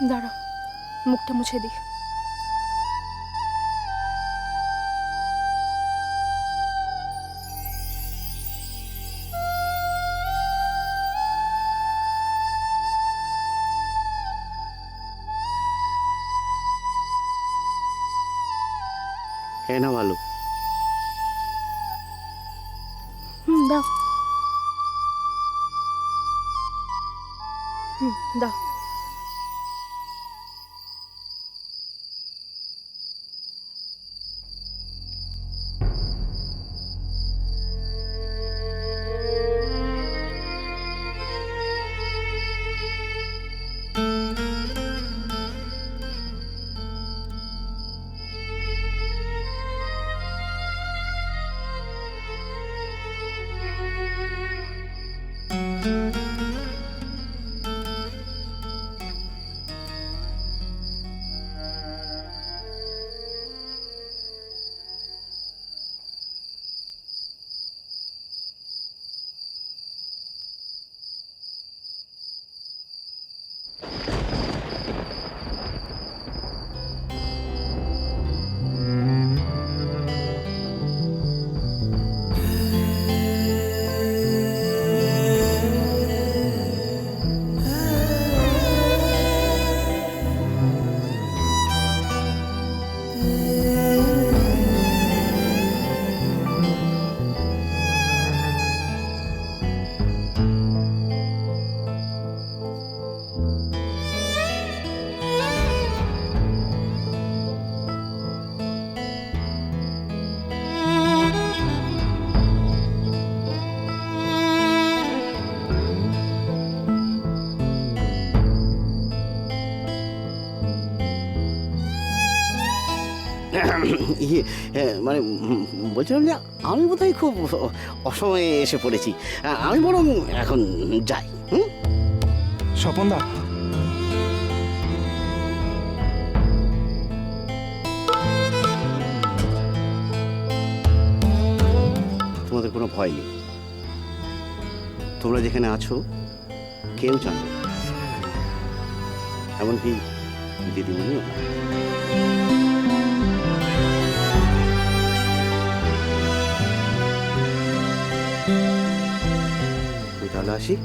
দাঁড়া, মুখটা মুছে দিই। হ্যাঁ না ভালো। দাও। দাও। ইয়ে মানে বলছিলাম যে আমি বোধহয় খুব অসময়ে এসে পড়েছি। আমি বরং এখন যাই। স্বপনদা, তোমাদের কোনো ভয় নেই। তোমরা যেখানে আছো কেউ জানবে না, এমনকি দিদিমণিও না। তাহলে আসি।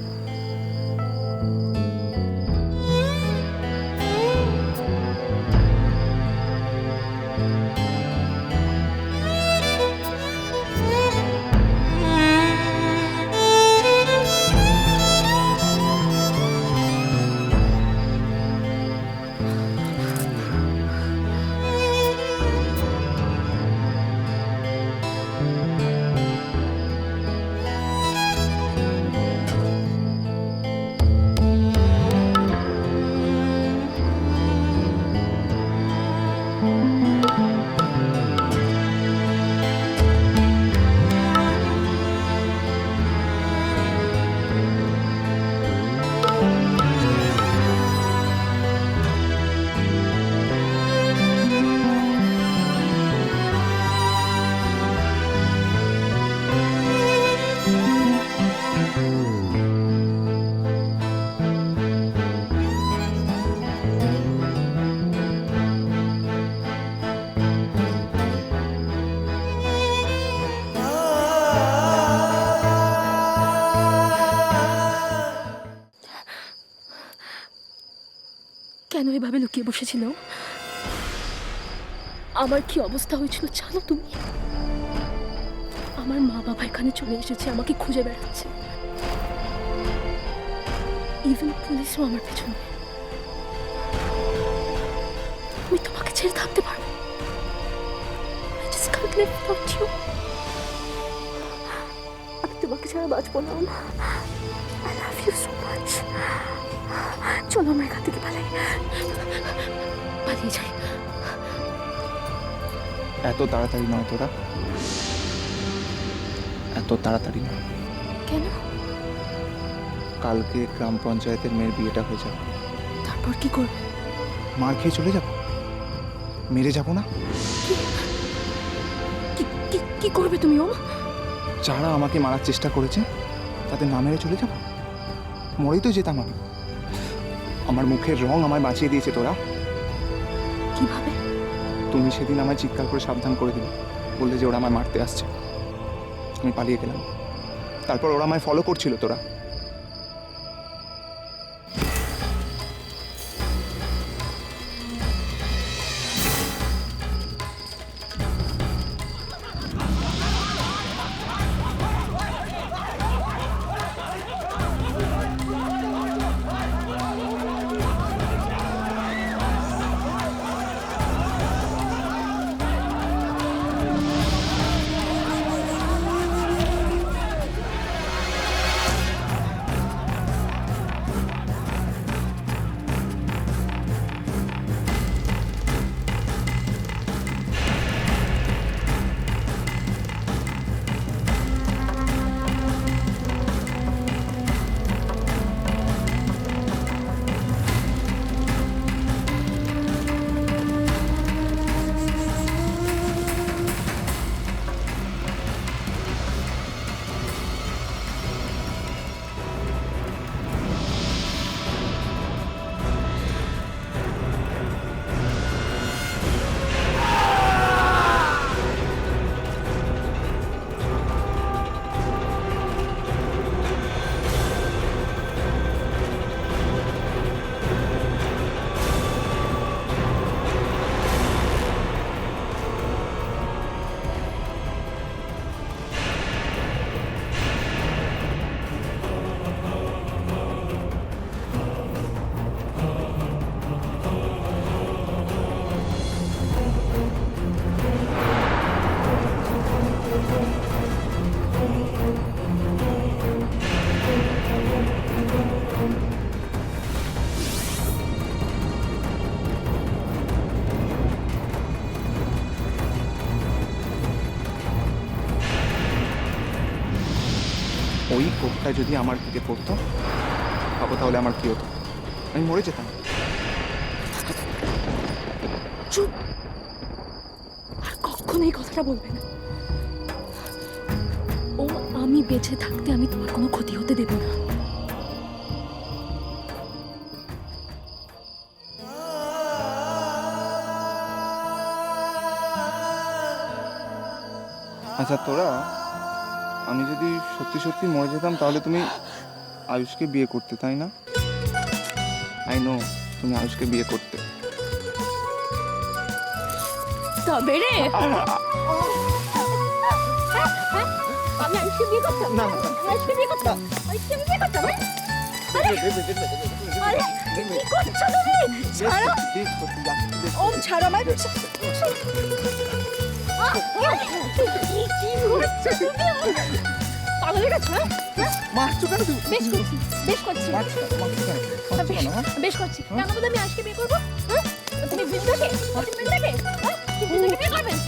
কেন এভাবে লুকিয়ে বসেছিল? আমার কি অবস্থা হয়েছিল জানো তুমি? আমার মা বাবা এখানে চলে এসেছে, আমাকে খুঁজে বেড়াচ্ছে। ইভেন পুলিশও আমার পেছনে। আমি তোমাকে ছেড়ে থাকতে পারবো? I just can't live without you. আমি তোমাকে ছাড়া বাঁচবো না। I love you so much. চলো আমরা এখান থেকে পালিয়ে যাই। এত তাড়াতাড়ি নয় তোরা, এত তাড়াতাড়ি নয়। কেন? কালকে গ্রাম পঞ্চায়েতের মেয়ের বিয়েটা হয়ে যাবে। তারপর কি করবে? মার খেয়ে চলে যাব, মেরে যাব না। কি করবে তুমি? ওম, যারা আমাকে মারার চেষ্টা করেছে তাদের না মেরে চলে যাব? মরেই তো যেতাম আমি। আমার মুখের রং আমায় বাঁচিয়ে দিয়েছে তোরা। কিভাবে? তুমি সেদিন আমায় চিৎকার করে সাবধান করে দিলে, বললে যে ওরা আমায় মারতে আসছে। আমি পালিয়ে গেলাম, তারপর ওরা আমায় ফলো করছিল। তোরা ওই কোপটা যদি আমার দিকে পড়তো, ভাবো তাহলে আমার কি হতো? আমি মরে যেতাম। চুপ! আর কখনো এই কথাটা বলবে না। ও আমি বেঁচে থাকতে আমি তোমার কোনো ক্ষতি হতে দেব না। আচ্ছা তোরা, আমি যদি সত্যি সত্যি মরে যেতাম তাহলে তুমি আয়ুষকে বিয়ে করতে, তাই না? আই নো তুমি আয়ুষকে বিয়ে করতে। তবে রে আমি আয়ুষকে বিয়ে করতাম। না, আয়ুষকে বিয়ে করতাম। আয়ুষকে আমি বিয়ে করতাম। আরে কি করছো তুমি? ছাড়ো ওম, ছাড়ো আমায়। কি করছো তুমি? পাগল হয়ে গেছো? মারছো কেন তুমি? বেশ করছি, বেশ করছি, বেশ করছি। কেন বলে আমি আজকে বিয়ে করবো? তুমি বৃন্দাকে বিয়ে করবেন?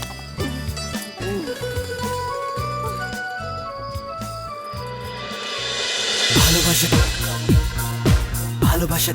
ভালোবাসা